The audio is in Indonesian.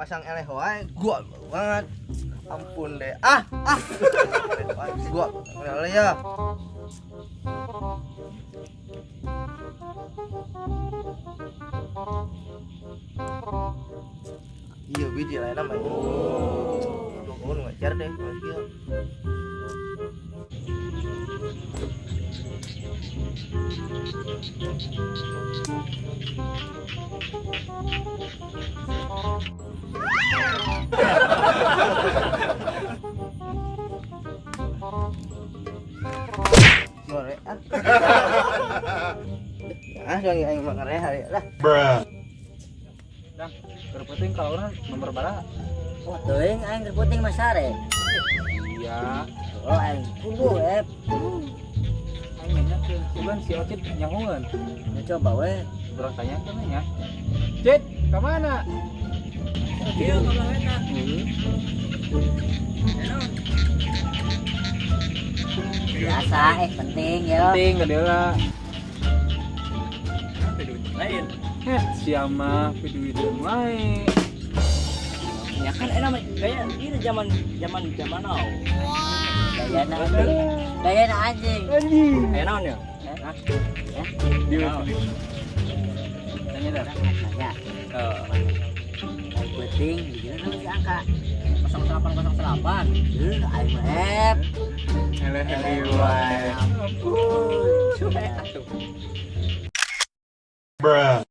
pasang eleh wae gua banget. Ampun deh. Gua eleh ya. Iya biji lain nama. Gua ngajar deh masih. Sore lagi aing mah ngareh hari lah. Dah, terpenting kalau orang nomor berapa? Wah, teuing aing terpenting Mas Sare. Iya. Oh, aing kudu Aing nanya ke bukan si Ocit nyangungan. ya coba we. Orang tanya ke nanya. Cit, ke mana? Iya, kalau enak. Biasa, penting ya. Penting gak dia lah. Lain. Siapa duit mulai? Ya kan enak gaya ini zaman now. Gaya anjing. Anjing. Gaya naon ya? Hah? Ya. Dia. Naon? Tanya dah. Ya. Yang penting dikira nama si angka 0808. Aing mah Hele wae. ampun. Cuek atuh. Bruh.